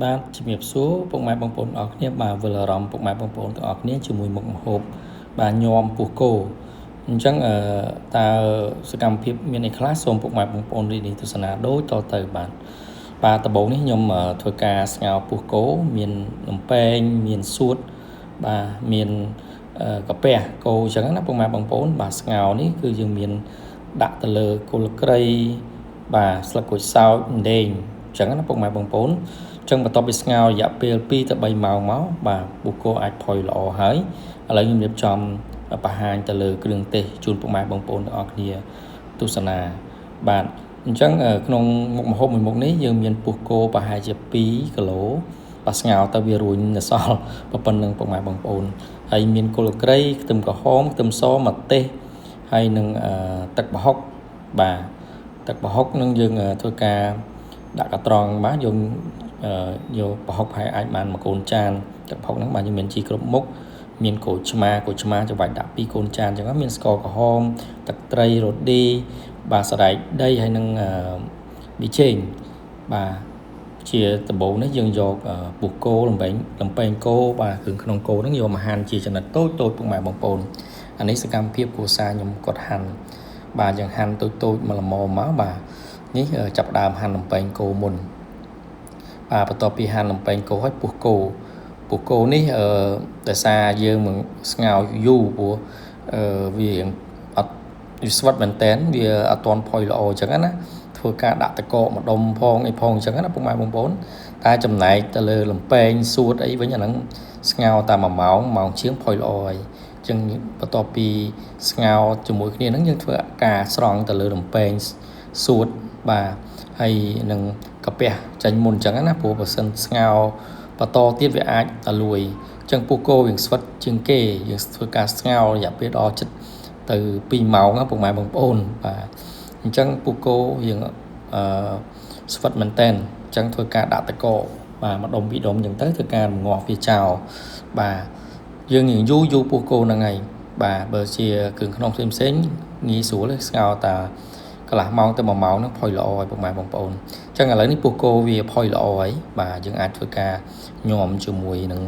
បាទជំរាបសួរពុកម៉ែបងប្អូនអរគ្នាបាទវិលអារម្មណ៍ពុកម៉ែបងប្អូនទាំងអស់គ្នាជាមួយមុខម្ហូបបាទញោមពោះគោអញ្ចឹងតើសកម្មភាពមានអីខ្លះសូមពុកម៉ែបងប្អូនរីកទស្សនាដូចតទៅបាទដំបូងនេះខ្ញុំធ្វើការស្ងោរពោះគោមានលំពែងមានសួតបាទមានកាពះគោអញ្ចឹងណាពុកម៉ែបងប្អូនបាទស្ងោរនេះគឺយើងមានដាក់ទៅលើគល់ក្រៃបាទស្លឹកក្រូចសើចដេងអញ្ចឹងណាពុកម៉ែបងប្អូនចឹងបន្ទាប់ពីស្ងោររយៈពេល2ទៅ3ម៉ោងមកបាទពោះគោអាចផុយល្អហើយឥឡូវខ្ញុំរៀបចំបង្ហាញទៅលើគ្រឿងទេសជូនពុកម៉ែបងប្អូនទាំងអស់គ្នាទស្សនាបាទអញ្ចឹងក្នុងមុខម្ហូបមួយមុខនេះយើងមានពោះគោប្រហែលជា2គីឡូបាទស្ងោរទៅវារួញនៅសល់ប៉ុណ្្នឹងពុកម៉ែបងប្អូនហើយមានគល់ក្រៃខ្ទឹមក្រហមខ្ទឹមសម្ទេសហើយនឹងទឹកប្រហុកបាទទឹកប្រហុកនឹងយើងធ្វើការដាក់កត្រង់បាទយកប្រហុកហើយអាចបានមួយកូនចានទឹកប្រហុកហ្នឹងបាទយើងមានជីគ្រប់មុខមានក្រូចឆ្មាច្របាច់ដាក់2កូនចានអញ្ចឹងមានស្ករក្រហមទឹកត្រីរ៉ូឌីបាទសណ្តែកដីហើយនឹងប៊ីចេងបាទជាដំបូងនេះយើងយកពោះគោលំពែងគោបាទគ្រឿងក្នុងគោហ្នឹងយកមកហាន់ជាចំណិតតូចពុកម៉ែបងប្អូនអានេះសកម្មភាពគ្រួសារខ្ញុំគាត់ហាន់បាទយើងហាន់តូចមកល្មមមកបាទនេះចាប់ដើមហាន់លំពែងគោមុនបាទបន្ទាប់ពីហាន់លំពែងគោហើយពោះគោនេះដោយសារយើងមិនស្ងោរយូរព្រោះវាអត់វាស្វិតមែនតែនវាអត់ទាន់ផុយល្អអញ្ចឹងណាធ្វើការដាក់តកកម្ដុំផងអីផងអញ្ចឹងណាពុកម៉ែបងប្អូនតែចំណែកទៅលើលំពែងសួតអីវិញអាហ្នឹងស្ងោរតែ1ម៉ោងជាងផុយល្អហើយអញ្ចឹងបន្ទាប់ពីស្ងោរជាមួយគ្នាហ្នឹងយើងធ្វើការស្រង់ទៅលើលំពែងសួតបាទហើយនឹងកាពះចាញ់មុនអញ្ចឹងណាព្រោះបើសិនស្ងោរបន្តទៀតវាអាចលួយអញ្ចឹងពោះគោយើងស្វិតជាងគេយើងធ្វើការស្ងោររយៈពេលដល់ចិត្តទៅ2ម៉ោងណាពុកម៉ែបងប្អូនបាទអញ្ចឹងពោះគោយើងស្វិតមែនតែនអញ្ចឹងធ្វើការដាក់តកបាទម្ដុំពីរដុំអញ្ចឹងទៅធ្វើការងាស់វាចោលបាទយើងយូរពោះគោហ្នឹងហើយបាទបើជាគ្រឿងក្នុងផ្សេងងាយស្រួលស្ងោរតាកន្លះម៉ោងទៅ1ម៉ោងហ្នឹងផុយល្អហើយពុកម៉ែបងប្អូនអញ្ចឹងឥឡូវនេះពោះគោវាផុយល្អហើយបាទយើងអាចធ្វើការញោមជាមួយនឹង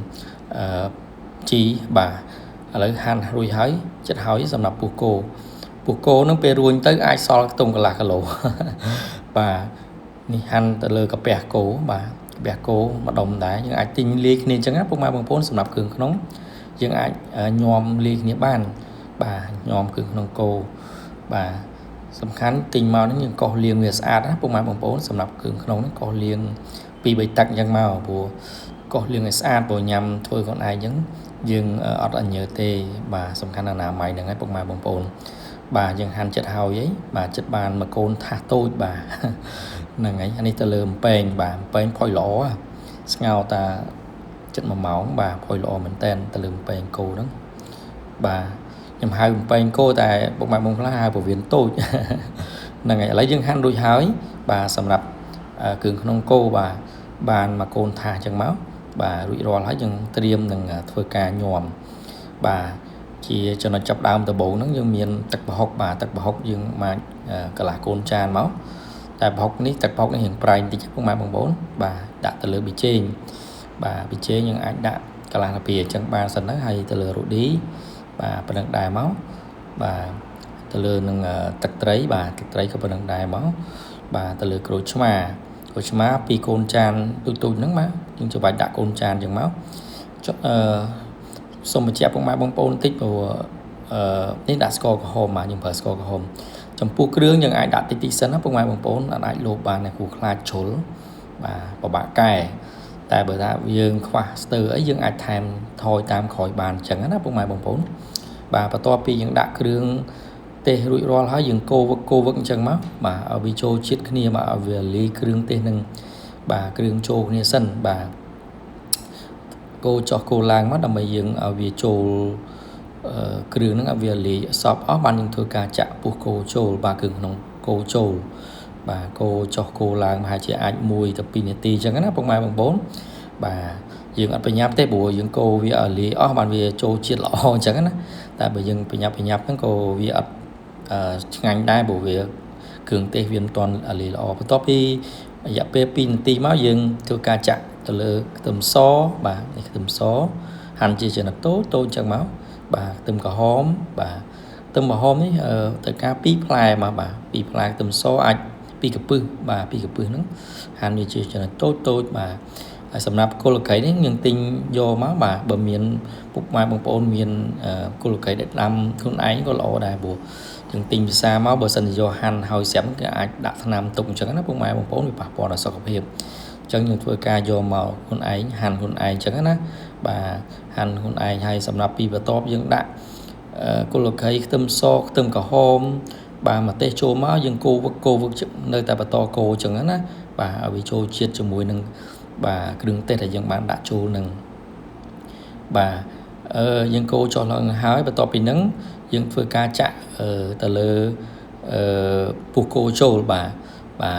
ជីបាទឥឡូវហាន់រួចហើយចិត្តហើយសម្រាប់ពោះគោហ្នឹងពេលរួញទៅអាចសល់ខ្ទង់កន្លះគីឡូបាទនេះហាន់ទៅលើកាពះគោបាទកាពះគោម្ដុំដែរយើងអាចទិញលាយគ្នាអញ្ចឹងណាពុកម៉ែបងប្អូនសម្រាប់គ្រឿងក្នុងយើងអាចញោមលាយគ្នាបានបាទញោមគ្រឿងក្នុងគោបាទសំខាន់ទិញមកនេះយើងកោសលាងវាស្អាតណាពុកម៉ែបងប្អូនសម្រាប់គ្រឿងក្នុងនេះកោសលាង2-3ទឹកអញ្ចឹងមកព្រោះកោសលាងឲ្យស្អាតព្រោះញ៉ាំធ្វើខ្លួនឯងអញ្ចឹងយើងអត់អញ្ញើទេបាទសំខាន់អនាម័យហ្នឹងឯងពុកម៉ែបងប្អូនបាទយើងហាន់ចិត្តហើយអីបាទចិត្តបានមួយកូនថាសតូចបាទហ្នឹងហើយអានេះទៅលើលំពែងបាទលំពែងផុយល្អស្ងោរតាចិត្ត1ម៉ោងបាទផុយល្អមែនតែនទៅលើលំពែងគោហ្នឹងបាទខ្ញុំហៅលំពែងគោតែពុកម៉ែបងខ្លះហៅពវៀនតូចហ្នឹងហើយឥឡូវយើងហាន់រួចហើយបាទសម្រាប់គ្រឿងក្នុងគោបាទបានមួយកូនថាសអញ្ចឹងមកបាទរួចរាល់ហើយយើងត្រៀមនឹងធ្វើការញោមបាទជាចំណុចចាប់ដើមដំបូងហ្នឹងយើងមានទឹកប្រហុកបាទទឹកប្រហុកយើងមកកន្លះកូនចានមកតែទឹកប្រហុកនេះរៀងប្រៃបន្តិចពុកម៉ែបងប្អូនបាទដាក់ទៅលើប៊ីចេងបាទប៊ីចេងយើងអាចដាក់កន្លះកាពីអញ្ចឹងបានសិនទៅហើយទៅលើរ៉ូឌីបាទប៉ុណ្្នឹងដែរមកបាទទៅលើនឹងទឹកត្រីបាទទឹកត្រីក៏ប៉ុណ្្នឹងដែរមកបាទទៅលើក្រូចឆ្មា2កូនចានទូចហ្នឹងបាទយើងច្របាច់ដាក់កូនចានអញ្ចឹងមកសូមបញ្ជាក់ពុកម៉ែបងប្អូនបន្តិចព្រោះនេះដាក់ស្ករក្រហមបាទយើងប្រើស្ករក្រហមចំពោះគ្រឿងយើងអាចដាក់តិចសិនណាពុកម៉ែបងប្អូនអាចលោបបានតែគូខ្លាចជ្រុលបាទពិបាកកែតែបើថាយើងខ្វះស្ទើរអីយើងអាចថែមថយតាមក្រោយបានអញ្ចឹងណាពុកម៉ែបងប្អូនបាទបន្ទាប់ពីយើងដាក់គ្រឿងទេសរួចរាល់ហើយយើងកូរវឹកអញ្ចឹងមកបាទឲ្យវាចូលជាតិគ្នាបាទឲ្យវាលាយគ្រឿងទេសនឹងបាទគ្រឿងចូលគ្នាសិនបាទកូរចុះកូរឡើងមកដើម្បីយើងឲ្យវាចូលគ្រឿងហ្នឹងឲ្យវាលាយសព្វអស់បានយើងធ្វើការចាក់ពោះគោចូលបាទគ្រឿងក្នុងគោចូលបាទកូរចុះកូរឡើងប្រហែលជាអាច1ទៅ2នាទីអញ្ចឹងណាពុកម៉ែបងប្អូនបាទយើងអត់ប្រញាប់ទេព្រោះយើងកូរវាឲ្យលាយអស់បានវាចូលជាតិល្អអញ្ចឹងណាតែបើយើងប្រញាប់ហ្នឹងក៏វាអត់ឆ្ងាញ់ដែរព្រោះវាគ្រឿងទេសវាមិនទាន់លាយល្អបន្ទាប់ពីរយៈពេល2នាទីមកយើងធ្វើការចាក់ ទៅលើខ្ទឹមសបាទនេះខ្ទឹមសហាន់ជាចំណិតតូចចឹងមកបាទខ្ទឹមក្រហមបាទខ្ទឹមក្រហមនេះត្រូវការ2ផ្លែមកបាទ2ផ្លែខ្ទឹមសអាច2កពឹសបាទ2កពឹសហ្នឹងហាន់វាជាចំណិតតូចបាទហើយសម្រាប់គល់កៃនេះយើងទិញយកមកបាទបើមានពុកម៉ែបងប្អូនមានគល់កៃដែលដាំខ្លួនឯងក៏ល្អដែរព្រោះយើងទិញភាសាមកបើសិនជាយកហាន់ហើយស្រាប់គេអាចដាក់ថ្នាំទុកអញ្ចឹងណាពុកម៉ែបងប្អូនវាប៉ះពាល់ដល់សុខភាពអញ្ចឹងយើងធ្វើការយកមកខ្លួនឯងហាន់ខ្លួនឯងអញ្ចឹងណាបាទហាន់ខ្លួនឯងហើយសម្រាប់ពីបន្ទាប់យើងដាក់គល់កៃខ្ទឹមសខ្ទឹមក្រហមបាទម្ទេសចូលមកយើងកូរវឹកនៅតែបន្តកូរអញ្ចឹងណាបាទឲ្យវាចូលជាតិជាមួយនឹងបាទគ្រឿងទេសដែលយើងបានដាក់ចូលនឹងបាទយើងកូរចុះឡើងហើយបន្ទាប់ពីហ្នឹងយើងធ្វើការចាក់ទៅលើពុះគោចូលបាទ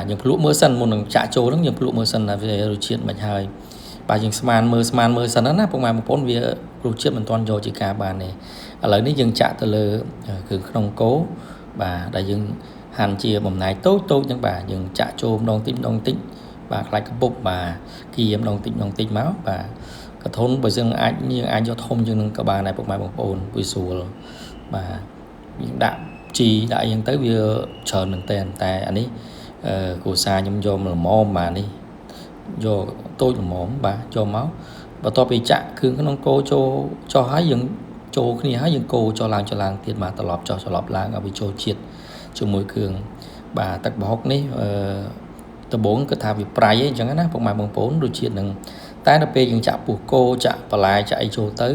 យើងភ្លក់មើលសិនមុននឹងចាក់ចូលហ្នឹងយើងភ្លក់មើលសិនថាវារសជាតិមិនហើយបាទយើងស្មានមើលសិនណាពុកម៉ែបងប្អូនវារសជាតិមិនទាន់យកជាការបានទេឥឡូវនេះយើងចាក់ទៅលើគ្រឿងក្នុងគោបាទដែលយើងហាន់ជាបំណែកតូចហ្នឹងបាទយើងចាក់ចូលម្ដងតិចបាទខ្លាច់កពុបបាទគៀម្ដងតិចមកបាទកធុនបើយើងអាចយកធំជាងនឹងក៏បានដែរពុកម៉ែបងប្អូនវាស្រួលបាទយើងដាក់ជីដាក់អីហ្នឹងទៅវាច្រើនមែនតើតែអានេះគ្រួសារខ្ញុំយកល្មមបាទនេះយកតូចល្មមបាទចូលមកបន្ទាប់ពីចាក់គ្រឿងក្នុងគោចូលចុះហើយយើងចូលគ្នាហើយយើងកូរចុះឡើងទៀតបាទត្រឡប់ចុះត្រឡប់ឡើងឲ្យវាចូលជាតិជាមួយគ្រឿងបាទទឹកប្រហុកនេះដំបូងគឺថាវាប្រៃអញ្ចឹងណាពុកម៉ែបងប្អូនរសជាតិនឹងតែដល់ពេលយើងចាក់ពោះគោចាក់បន្លែចាក់អីចូលទៅ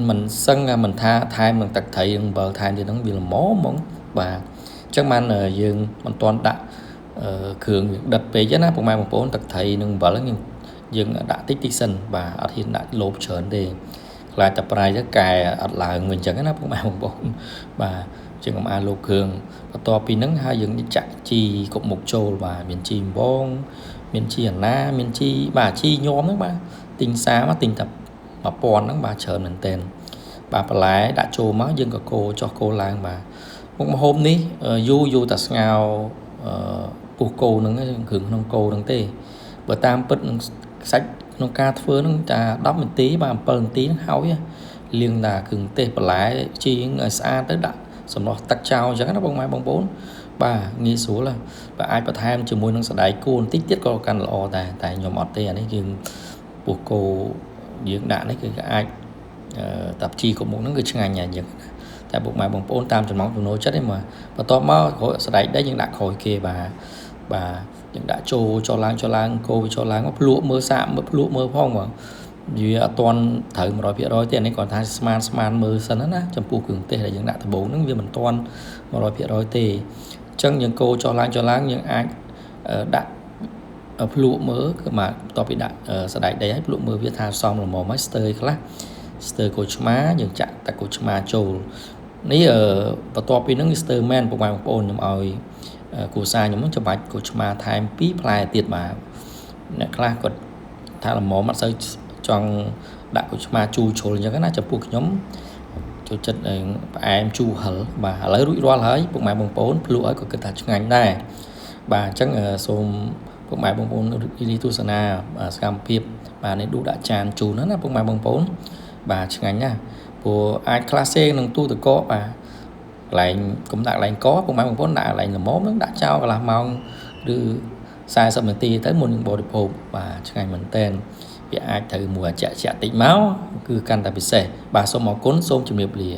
មិនសឹងមិនថាថែមនឹងទឹកត្រីនឹងអំបិលថែមទៀតហ្នឹងវាល្មមហ្មងបាទអញ្ចឹងបានយើងមិនទាន់ដាក់គ្រឿងដិតពេកណាពុកម៉ែបងប្អូនទឹកត្រីនឹងអំបិលហ្នឹងយើងដាក់តិចសិនបាទអត់ហ៊ានដាក់លោបច្រើនទេខ្លាចតែប្រៃទៅកែអត់ឡើងវិញអញ្ចឹងណាពុកម៉ែបងប្អូនបាទជាងកុំអាលោកគ្រឿងបន្ទាប់ពីហ្នឹងហើយយើងចាក់ជីគ្រប់មុខចូលបាទមានជីអំបងមានជីអាណាមានជីបាទជីញោមហ្នឹងបាទទិញសាមកទិញតែ1000ហ្នឹងបាទច្រើនមែនតើបាទបន្លែដាក់ចូលមកយើងក៏កូរចុះកូរឡើងបាទមុខម្ហូបនេះយូរតែស្ងោរពុះគោហ្នឹងគ្រឿងក្នុងគោហ្នឹងទេបើតាមពិតនឹងសាច់ក្នុងការធ្វើហ្នឹងតែ10នាទីបាទ7នាទីហ្នឹងហើយលាងតែគ្រឿងទេសបន្លែជីឲ្យស្អាតទៅដាក់សម្រាប់ទឹកចោលអញ្ចឹងណាបងប្អូនបាទងាយស្រួលបាទអាចបន្ថែមជាមួយនឹងសណ្តែកគួរបន្តិចទៀតក៏កាន់ល្អដែរតែខ្ញុំអត់ទេអានេះយើងពោះគោយើងដាក់នេះគឺអាចតាប់ជីគ្រប់មុខហ្នឹងគឺឆ្ងាញ់យ៉ាងតែពុកម៉ែបងប្អូនតាមចំណង់ចំណូលចិត្តឯងមកបន្ទាប់មកសណ្តែកដែរយើងដាក់ក្រោយគេបាទយើងដាក់ចូលឡើងគោវាចូលឡើងមកភ្លក់មើលសាកមើលភ្លក់មើលផងបងវាអត់ទាន់ត្រូវ 100% ទេអានេះគាត់ថាស្មានមើលសិនណាចំពោះគ្រឿងទេសដែលយើងដាក់ដំបូងហ្នឹងវាមិនទាន់ 100% ទេអញ្ចឹងយើងកូរចុះឡើងយើងអាចដាក់ភ្លក់មើលគឺមកបន្ទាប់ពីដាក់សណ្តែកដីហើយភ្លក់មើលវាថាសមល្មមហើយស្ទើរខ្លះស្ទើរក្រូចឆ្មាយើងចាក់ទឹកក្រូចឆ្មាចូលនេះបន្ទាប់ពីហ្នឹងស្ទើរមែនពុកម៉ែបងប្អូនខ្ញុំឲ្យគ្រួសារខ្ញុំចាំបាច់ក្រូចឆ្មាថែម2ផ្លែទៀតបាទអ្នកខ្លះគាត់ថាល្មមអត់សូវចង់ដាក់ក្រូចឆ្មាជូរជ្រុលអញ្ចឹងណាចំពោះខ្ញុំចូលចិត្តផ្អែមជូរហឹលបាទឥឡូវរួចរាល់ហើយពុកម៉ែបងប្អូនភ្លក់ឲ្យក៏គិតថាឆ្ងាញ់ដែរបាទអញ្ចឹងសូមពុកម៉ែបងប្អូនរីទស្សនាសកម្មភាពបាទនេះដួសដាក់ចានជូនណាពុកម៉ែបងប្អូនបាទឆ្ងាញ់ណាស់ព្រោះអាចខ្លះសេនឹងទូទឹកកកបាទកន្លែងកុំដាក់កន្លែងកពុកម៉ែបងប្អូនដាក់កន្លែងល្មមនឹងដាក់ចោលកន្លះម៉ោងឬ40នាទីទៅមុននឹងបរិភោគបាទឆ្ងាញ់មែនតើវាអាចត្រូវមួយអាចាក់តិចមកគឺកាន់តែពិសេសបាទសូមអរគុណសូមជម្រាបលា